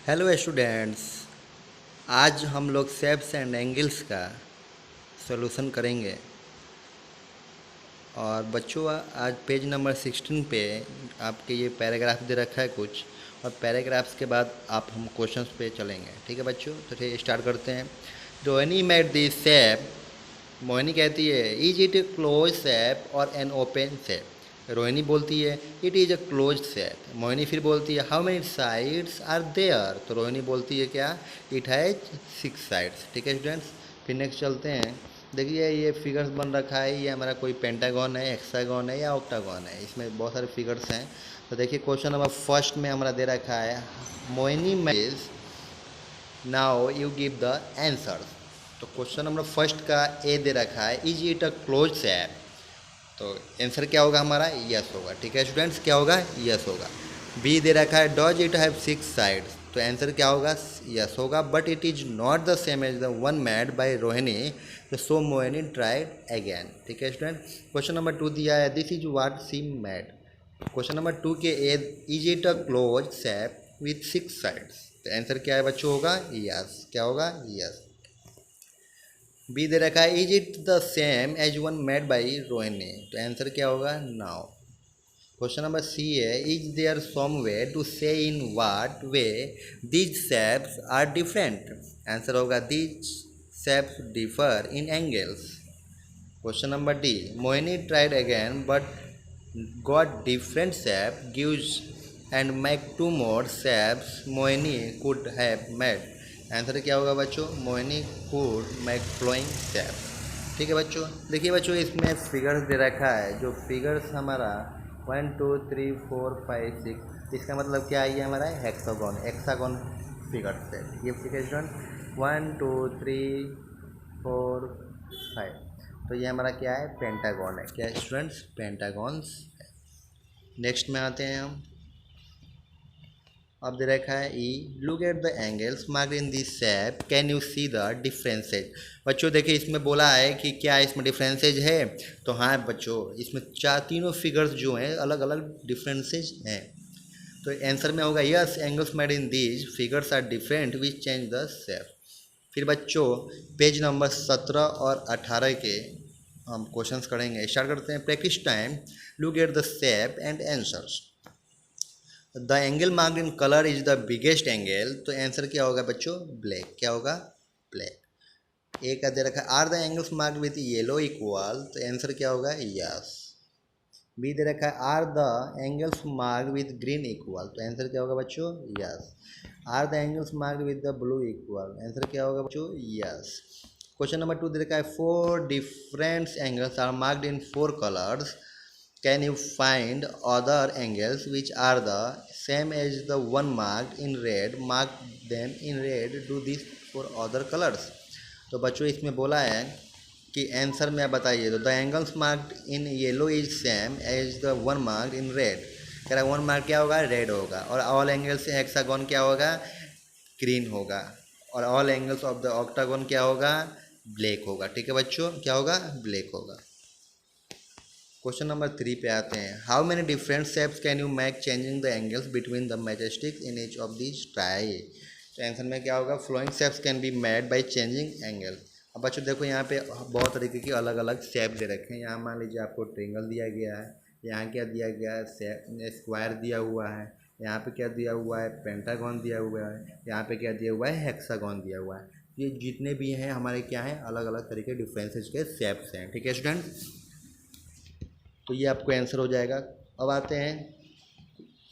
Hello students. आज हम लोग शेप्स एंड एंगल्स का सॉल्यूशन करेंगे। और बच्चों, आज पेज नंबर 16 पे आपके ये पैराग्राफ दे रखा है कुछ, और पैराग्राफ्स के बाद आप हम क्वेश्चंस पे चलेंगे। ठीक है बच्चों, तो चलिए स्टार्ट करते हैं। Rohini made this shape. Mohini कहती है, is it a close shape or an open shape. Rohini बोलती है, it is a close shape. Mohini फिर बोलती है, how many sides are there. तो रोहिणी बोलती है क्या, इट हैज 6 साइड्स। ठीक है स्टूडेंट्स, फिर नेक्स्ट चलते हैं। देखिए ये फिगर्स बन रखा है, ये हमारा कोई पेंटागन है, हेक्सागन है या ऑक्टागन है। इसमें बहुत सारे फिगर्स हैं। तो देखिए क्वेश्चन नंबर फर्स्ट में हमारा दे रखा है, मोहिनी मेज, now you give the answers. तो क्वेश्चन नंबर फर्स्ट का ए दे रखा है, is it a close shape. तो आंसर क्या होगा हमारा, यस होगा। ठीक है स्टूडेंट्स, क्या होगा, यस होगा। बी दे रखा है, डज इट हैव 6 साइड्स। तो आंसर क्या होगा, यस होगा। But it is not the same as the one made by Rohini, तो सो मोहिनी ट्राइड अगेन। ठीक है स्टूडेंट, क्वेश्चन नंबर 2 दिया है, this is what she made. Question number 2 के a, is it a close shape with 6 sides. तो answer क्या है बच्चों, होगा यस। क्या होगा, यस। बी दे रखा है, is it the same as one made by Rohini. तो आंसर क्या होगा, नाउ। क्वेश्चन नंबर सी है, is there some way to say in what way these shapes are different. Answer होगा, these shapes differ in angles. Question number d, Mohini tried again but got different shape gives and make 2 more shapes Mohini could have made. Answer क्या होगा बच्चों, Mohini could make flowing shape. ठीक है बच्चों, देखिए बच्चों इसमें फिगर्स दे रखा है। जो फिगर्स हमारा 1 2 3 4 5 6, इसका मतलब क्या है, ये हमारा हेक्सागन हेक्सागन फिगर्स है। ये ठीक है स्टूडेंट, 1 2 3 4 5। तो ये हमारा क्या है, पेंटागन है। क्या स्टूडेंट्स, पेंटागन्स। नेक्स्ट में आते हैं हम। अब दे रखा है, e look at the angles marked in this shape, can you see the differences. बच्चों देखिए इसमें बोला है कि क्या इसमें डिफरेंसेज है। तो हाँ बच्चों, इसमें तीनों फिगर्स जो हैं अलग अलग डिफरेंसेज हैं। तो आंसर में होगा yes, angles made in these figures are different which change the shape. फिर बच्चों पेज नंबर 17 और 18 के हम क्वेश्चंस करेंगे। स्टार्ट करते हैं। Practice time, look at the shape and answers. The angle marked in colour is the biggest angle. तो answer क्या होगा बच्चों, ब्लैक। क्या होगा, ब्लैक। ए का दे रखा है, are the angles marked with yellow equal. तो आंसर क्या होगा, यस। बी दे रखा है, are the angles marked with green equal. तो आंसर क्या होगा बच्चों, yes. Are the angles marked with the blue equal. Answer क्या होगा बच्चों, यस। क्वेश्चन नंबर 2 दे रखा है, 4 different angles are marked in 4 colours, can you find other angles which are the same as the one marked in red, mark them in red, do this for other colors। तो बच्चों इसमें बोला है कि answer में आप बताइए। तो the angles marked in yellow is same as the one marked in red. कह रहा है वन मार्क क्या होगा, रेड होगा। और ऑल एंगल्स से हेक्सागन क्या होगा, ग्रीन होगा। और all angles of the octagon क्या होगा, ब्लैक होगा। ठीक है बच्चों, क्या होगा, ब्लैक होगा। क्वेश्चन नंबर 3 पे आते हैं। How many different shapes can you make changing the angles between the matchsticks in each of this try. तो आंसर में क्या होगा, following shapes can be made by changing angle. अब बच्चों देखो यहाँ पे बहुत तरीके की अलग अलग शेप दे रखे हैं। यहाँ मान लीजिए आपको ट्रेंगल दिया गया है, यहाँ क्या दिया गया है, स्क्वायर दिया हुआ है, यहाँ पे क्या दिया हुआ है, पेंटागन दिया हुआ है, यहाँ पे क्या दिया हुआ है, हेक्सागन दिया हुआ है। ये जितने भी हैं हमारे क्या हैं, अलग अलग तरीके डिफरेंसेस के शेप्स हैं। ठीक है स्टूडेंट, तो ये आपको आंसर हो जाएगा। अब आते हैं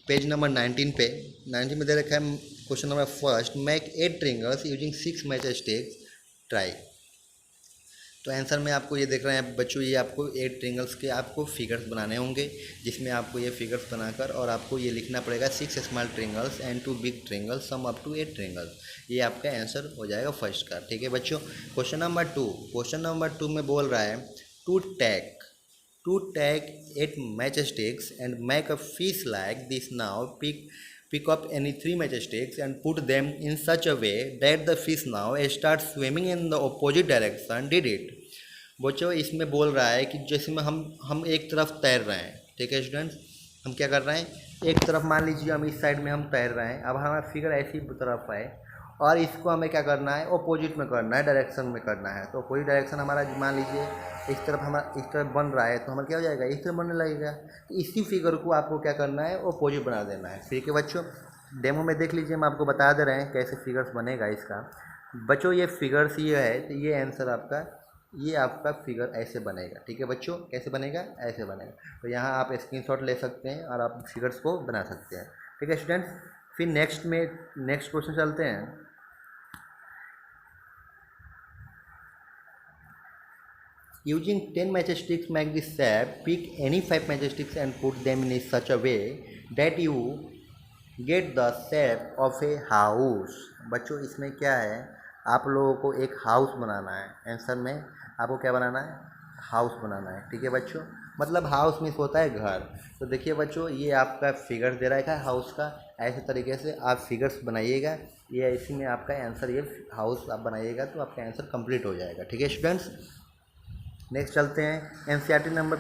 पेज नंबर 19 पे। 19 में दे रखा है question number first, make 8 triangles using 6 matchsticks, try. तो आंसर में आपको ये देख रहे हैं बच्चों, ये आपको 8 ट्रिंगल्स के आपको फिगर्स बनाने होंगे, जिसमें आपको ये फिगर्स बनाकर और आपको ये लिखना पड़ेगा 6 small triangles and 2 big triangles sum up to 8 triangles. ये आपका आंसर हो जाएगा फर्स्ट का। ठीक है बच्चों, क्वेश्चन नंबर 2। क्वेश्चन नंबर 2 में बोल रहा है, to take 8 matchsticks and make a fish like this। Now pick up any 3 matchsticks and put them in such a way that the fish now starts swimming in the opposite direction, did it। बच्चों इसमें बोल रहा है कि जैसे में हम एक तरफ तैर रहे हैं। ठीक है स्टूडेंट्स, हम क्या कर रहे हैं, एक तरफ मान लीजिए हम इस साइड में हम तैर रहे हैं, अब हमारा फिगर ऐसी तरफ है और इसको हमें क्या करना है, अपोजिट में करना है, डायरेक्शन में करना है। तो कोई डायरेक्शन हमारा मान लीजिए इस तरफ हमारा इस तरफ बन रहा है, तो हमारा क्या हो जाएगा, इस तरफ बनने लगेगा। तो इसी फिगर को आपको क्या करना है, अपोजिट बना देना है। ठीक है बच्चों, डेमो में देख लीजिए, हम आपको बता दे रहे हैं कैसे फिगर्स बनेगा इसका। बच्चों ये फिगर्स ये है, तो ये आंसर आपका, ये आपका फिगर ऐसे बनेगा। ठीक है बच्चों, कैसे बनेगा, ऐसे बनेगा। तो यहाँ आप स्क्रीनशॉट ले सकते हैं और आप फिगर्स को बना सकते हैं। ठीक है स्टूडेंट्स, फिर नेक्स्ट क्वेश्चन चलते हैं। Using 10 matchsticks make this shape. Pick any 5 matchsticks and put them in such a way that you get the shape of a house. बच्चों इसमें क्या है, आप लोगों को एक हाउस बनाना है। आंसर में आपको क्या बनाना है, हाउस बनाना है। ठीक है बच्चों, मतलब हाउस मीन्स होता है घर। तो देखिए बच्चों, ये आपका फिगर दे रखा है हाउस का। ऐसे तरीके से आप फिगर्स बनाइएगा, ये इसी में आपका आंसर, ये हाउस आप बनाइएगा तो आपका आंसर कंप्लीट हो जाएगा। ठीक है स्टूडेंट्स, नेक्स्ट चलते हैं एनसीईआरटी नंबर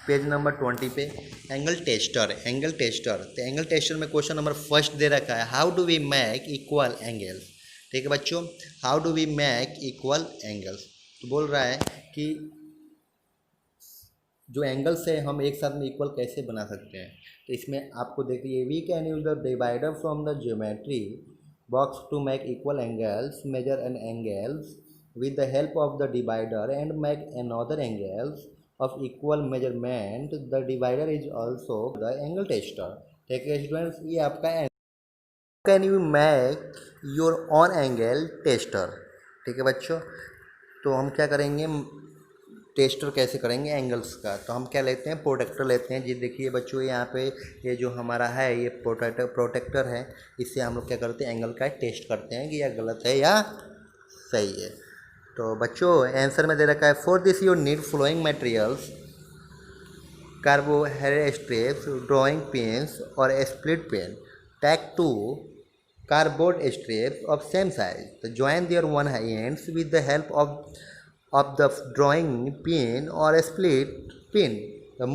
पेज नंबर 20 पे। Angle tester, angle tester. तो एंगल टेस्टर में क्वेश्चन नंबर फर्स्ट दे रखा है, how do we make equal angles. ठीक है बच्चों, how do we make equal angles. तो बोल रहा है कि जो एंगल्स है हम एक साथ में इक्वल कैसे बना सकते हैं। तो इसमें आपको देखिए, we can use the divider from the geometry box to make equal angles, measure an angles with the help of the divider and make another angles of equal measurement. The divider is also the angle tester. ठीक है students, ये आपका can you make your on angle tester. ठीक है बच्चों, तो हम क्या करेंगे, टेस्टर कैसे करेंगे एंगल्स का। तो हम क्या लेते हैं, प्रोटेक्टर लेते हैं। जी देखिए बच्चों, यहाँ पे ये जो हमारा है ये प्रोटेक्टर है, इससे हम लोग क्या करते हैं, एंगल का टेस्ट करते हैं कि यह गलत है या सही है। तो बच्चों आंसर में दे रखा है, for this you need following materials, carbohydrate strips, drawing pens और split pen, tag to cardboard strips of same size. So join their one ends with the help of the drawing pin or split pin.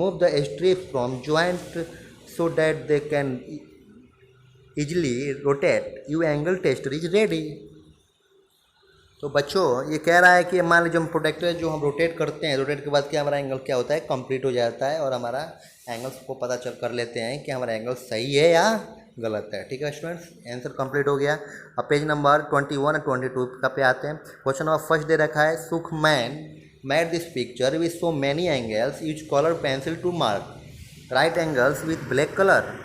Move the strips from joint so that they can easily rotate. Your angle tester is ready. तो बच्चों ये कह रहा है कि मान लीजिए हम प्रोटेक्टर जो हम रोटेट करते हैं, रोटेट के बाद क्या हमारा एंगल क्या होता है, कंप्लीट हो जाता है और हमारा एंगल्स को पता चल कर लेते हैं कि हमारा एंगल सही है या गलत है। ठीक है स्टूडेंट्स, आंसर कंप्लीट हो गया। अब पेज नंबर 21 और 22 का पे आते हैं। क्वेश्चन नंबर फर्स्ट दे रखा है, Sukhman made this picture with so many angles, use colour pencil to mark right angles with black colour,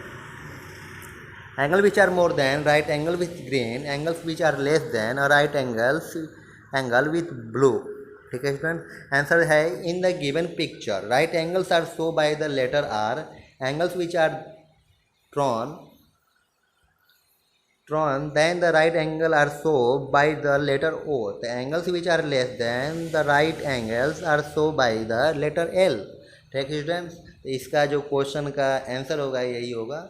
angle which are more than right angle with green, angles which are less than a right angle with blue. ठीक है student, answer है in the given picture right angles are show by the letter R, angles which are drawn then the right angle are shown by the letter O. The angles which are less than the right angles are shown by the letter L. ठीक है students, इसका जो question का answer होगा यही होगा।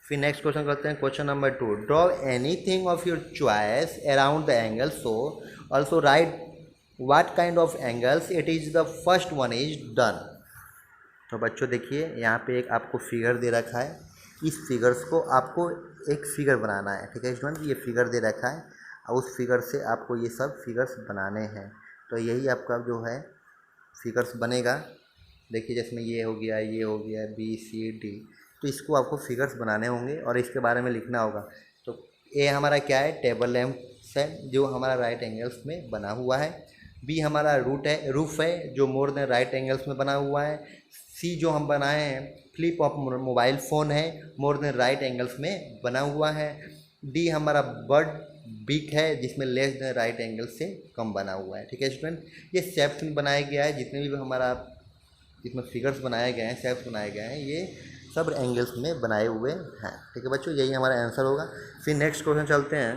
फिर next question करते हैं, question number 2, draw anything of your choice around the angle, so also right what kind of angles it is, the first one is done. तो बच्चों देखिए यहाँ पे एक आपको फिगर दे रखा है, इस फिगर्स को आपको एक फिगर बनाना है। ठीक है स्टूडेंट, ये फिगर दे रखा है और उस फिगर से आपको ये सब फिगर्स बनाने हैं। तो यही आपका जो है फिगर्स बनेगा। देखिए जिसमें ये हो गया, ये हो गया, बी सी डी, तो इसको आपको फिगर्स बनाने होंगे और इसके बारे में लिखना होगा। तो ए हमारा क्या है, टेबल लैंप है जो हमारा राइट एंगल्स में बना हुआ है। बी हमारा रूफ है जो मोर देन राइट एंगल्स में बना हुआ है। सी जो हम बनाए हैं फ्लिप ऑफ मोबाइल फ़ोन है, मोर देन राइट एंगल्स में बना हुआ है। डी हमारा बर्ड बिग है जिसमें लेस देन राइट एंगल से कम बना हुआ है। ठीक है स्टूडेंट, ये शेप्स में बनाया गया है, जितने भी हमारा इसमें फिगर्स बनाए गए हैं, शेप्स बनाए गए हैं, ये सब एंगल्स में बनाए हुए हैं। ठीक है बच्चों, यही हमारा आंसर होगा। फिर नेक्स्ट क्वेश्चन चलते हैं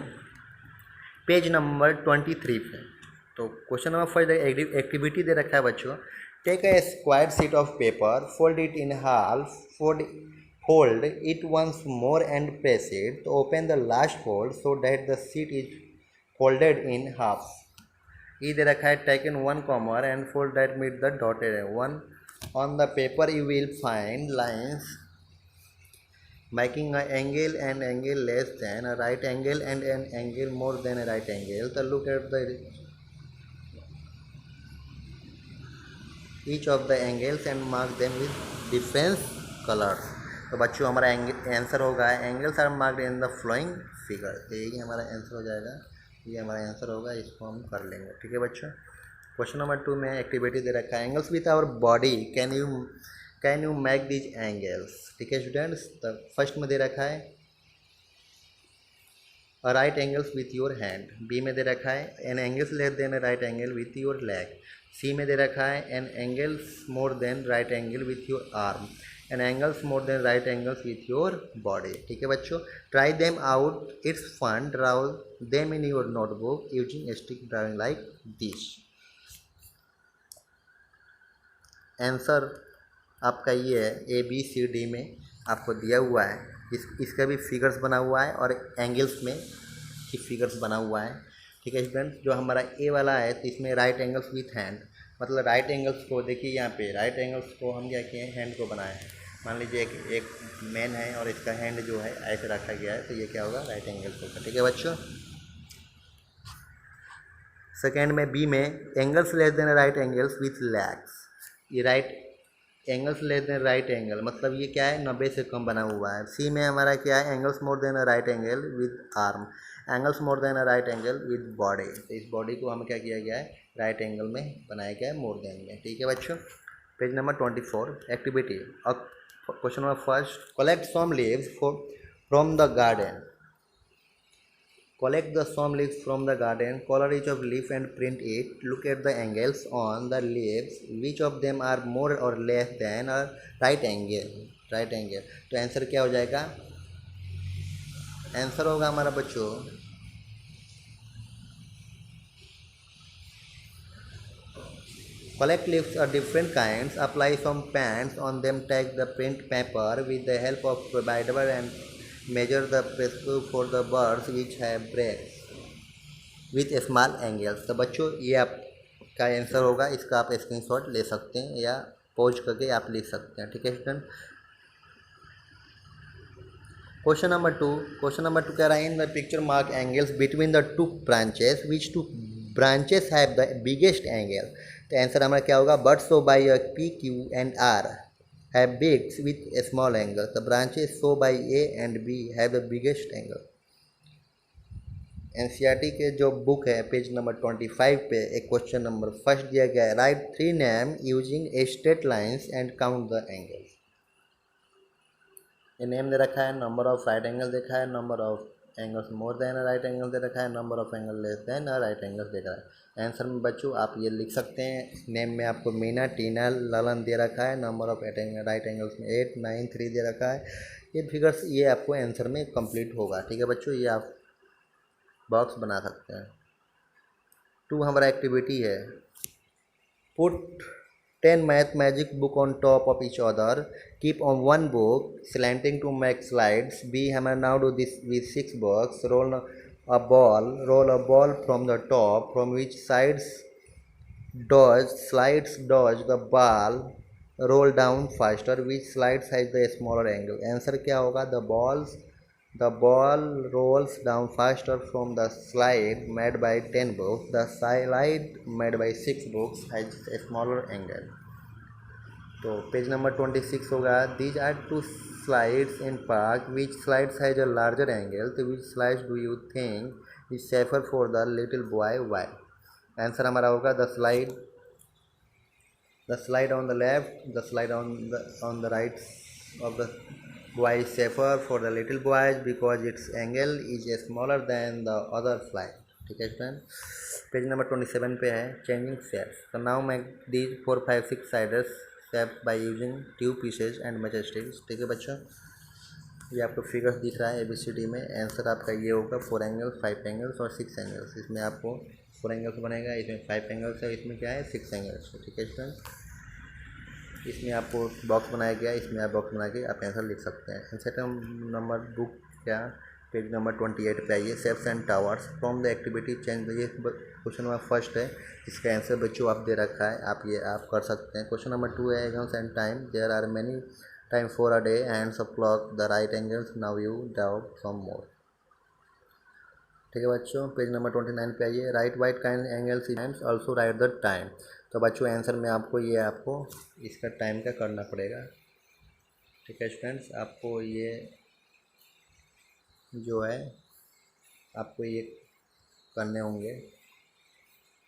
पेज नंबर 23 पे। तो क्वेश्चन नंबर फर्स्ट एक्टिविटी दे रखा है बच्चों, take a square sheet of paper, fold it in half, fold it once more and press it to open the last fold so that the sheet is folded in half. ये दे रखा है, taken one comma and fold that meet the dotted one. On the paper you will find lines making an angle and angle less than a right angle and an angle more than a right angle. So look at the each of the angles and mark them with different colors. तो बच्चों हमारा answer होगा angles are marked in the following figure. तो यही हमारा answer हो जाएगा, ये हमारा आंसर होगा, इसको हम कर लेंगे। ठीक है बच्चों। क्वेश्चन नंबर 2 में एक्टिविटी दे रखा है angles with our body can you make these angles. ठीक है स्टूडेंट्स, तो फर्स्ट में दे रखा है a right angles with your hand, b में दे रखा है an angles less than a right angle with your leg, c में दे रखा है an angles more than right angle with your arm, an angles more than right angles with your body. ठीक है बच्चों, try them out, it's fun, draw them in your notebook using stick drawing like this. Answer आपका ये है A B C D में आपको दिया हुआ है, इसका भी फिगर्स बना हुआ है और एंगल्स में की फिगर्स बना हुआ है। ठीक है स्टूडेंट, जो हमारा ए वाला है तो इसमें राइट एंगल्स विथ हैंड, मतलब राइट एंगल्स को देखिए यहाँ पे राइट एंगल्स को हम क्या किए हैं, हैंड को बनाए हैं। मान लीजिए एक मैन है और इसका हैंड जो है ऐसे रखा गया है, तो ये क्या होगा, राइट एंगल्स होगा। ठीक है बच्चों। सेकेंड में बी में angles less than right angles with legs, ये right angles less than right angle, मतलब ये क्या है 90 से कम बना हुआ है। सी में हमारा क्या है angles more than a right angle with arm, angles more than a right angle with body, तो इस बॉडी को हमें क्या किया गया है, राइट एंगल में बनाया गया है, मोर देन में। ठीक है बच्चों। Page number 24 activity, question number first, collect some leaves from the garden, collect the some leaves from the garden, color each of leaf and print it, look at the angles on the leaves, which of them are more or less than a right angle। तो answer क्या हो जाएगा, answer होगा हमारा बच्चों collect leaves of different kinds, apply some paints on them, take the print paper with the help of divider and measure the pressure for the birds which have breaks with small angles। तो बच्चों ये आपका answer होगा, इसका आप screenshot ले सकते हैं या पॉज करके आप लिख सकते हैं। ठीक है स्टूडेंट। क्वेश्चन नंबर टू कह रहा है in the picture mark angles between the two branches, which two branches have the biggest angle. तो आंसर हमारा क्या होगा, but so by P Q and R have bigs with a small angle, the branches show by A and B have the biggest angle। NCERT के जो book है page number 25 पे एक question number first दिया गया है, write 3 name using a straight lines and count the angles. ये name दे रखा है, नंबर ऑफ राइट एंगल देखा है, number of angles more than a right angle दे रखा है, number of angle less than a right angle दे रखा है। आंसर में बच्चों आप ये लिख सकते हैं, नेम में आपको मीना टीना ललन दे रखा है, नंबर ऑफ राइट एंगल्स में 8 9 3 दे रखा है। ये फिगर्स ये आपको आंसर में कंप्लीट होगा। ठीक है बच्चों, ये आप बॉक्स बना सकते हैं। 2 हमारा एक्टिविटी है, put 10 math magic book on top of each other, keep on one book slanting to make slides। B हमारा now do this with 6 books, roll a ball from the top, from which sides dodge the ball, roll down faster, which slides has the smaller angle। Answer क्या होगा, the ball rolls down faster from the slide made by 10 books, the slide made by 6 books has a smaller angle। तो page number 26 होगा, these are 2 slides in park, which slides has a larger angle, तो which slides do you think is safer for the little boy, why। Answer हमारा होगा the slide on the left, the slide on the right of the boy is safer for the little boys because its angle is smaller than the other slide। ठीक है student. Page number 27 पे है changing shapes, तो now make these 4 5 6 sides shape by using tube pieces and matchsticks. ठीक है बच्चों, ये आपको फिगर्स दिख रहा है ABCD में। आंसर आपका ये होगा 4 एंगल्स 5 एंगल्स और 6 एंगल्स। इसमें आपको 4 एंगल्स बनेगा, इसमें 5 एंगल्स है, इसमें क्या है 6 एंगल्स। ठीक है स्टूडेंट, इसमें आपको बॉक्स बनाया गया, इसमें आप बॉक्स बना के आप आंसर लिख सकते हैं। सेकंड नंबर बुक क्या पेज नंबर 28 पे आइए, shapes and towers from the activity change. ये क्वेश्चन नंबर फर्स्ट है, इसका आंसर बच्चों आप दे रखा है, आप कर सकते हैं। क्वेश्चन नंबर 2 है exams and time, there are many time for a day, hands of clock, the right angles, now you draw some more. ठीक है बच्चों, पेज नंबर 29 पे आइए। Write what kind angles times also write the time. तो बच्चों answer में आपको इसका टाइम का करना पड़ेगा। ठीक है स्टूडेंट्स, आपको ये जो है आपको ये करने होंगे,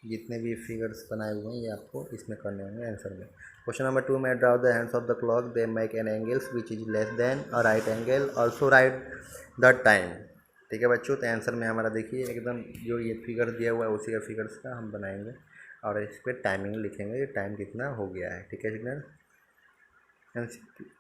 जितने भी फिगर्स बनाए हुए हैं ये आपको इसमें करने होंगे आंसर में। क्वेश्चन नंबर 2 में draw the hands of the clock, they make an angles which is less than a right angle, also write the time. ठीक है बच्चों, तो आंसर में हमारा देखिए एकदम जो ये फिगर दिया हुआ है उसी का फिगर्स का हम बनाएंगे और इस पर टाइमिंग लिखेंगे, ये टाइम कितना हो गया है। ठीक है स्टूडेंट,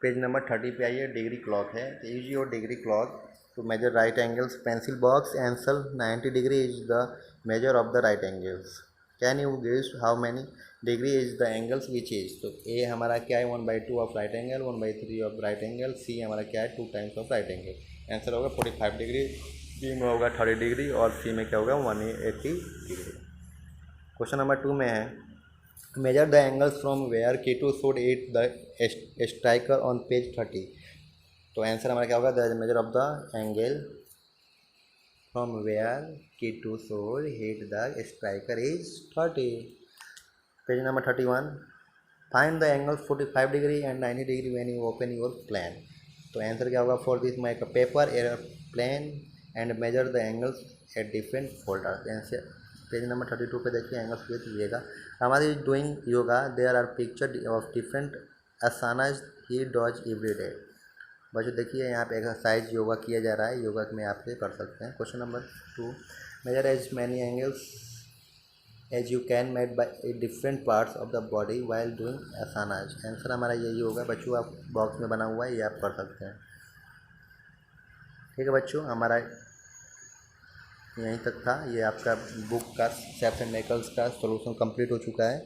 पेज नंबर 30 पे आइए। डिग्री क्लॉक है, तो use your degree clock to measure right angles. Pencil box answer 90 degree is the measure of the right angles. Can you guess how many degree is the angles which is. तो a हमारा क्या है 1/2 of right angle, 1/3 of right angle. C हमारा क्या है 2 times of right angle. Answer होगा 45 degree, B में होगा 30 डिग्री और सी में क्या होगा 180 डिग्री। क्वेश्चन नंबर 2 में है measure the angles from where K2 should hit the striker on page 30। तो आंसर हमारा क्या होगा the measure of the angle from where K2 should hit the striker is 30। Page number 31, find the angles 45 degree and 90 degree when you open your plan. तो answer क्या होगा for this make a paper airplane and measure the angles at different folder. Answer page number 32 पे देखिए angles ये दिएगा। हमारी doing yoga there are picture of different asanas he does every day. बच्चों देखिए यहाँ पे एक्सरसाइज योगा किया जा रहा है, योगा में आप ये कर सकते हैं। Question number 2, measure as many angles as you can made by different parts of the body while doing asanas. Answer हमारा यही होगा बच्चों, आप बॉक्स में बना हुआ है ये आप कर सकते हैं। ठीक है बच्चों, हमारा यहीं तक था, ये आपका बुक का शेप्स एंड नेकल्स का सॉल्यूशन कंप्लीट हो चुका है।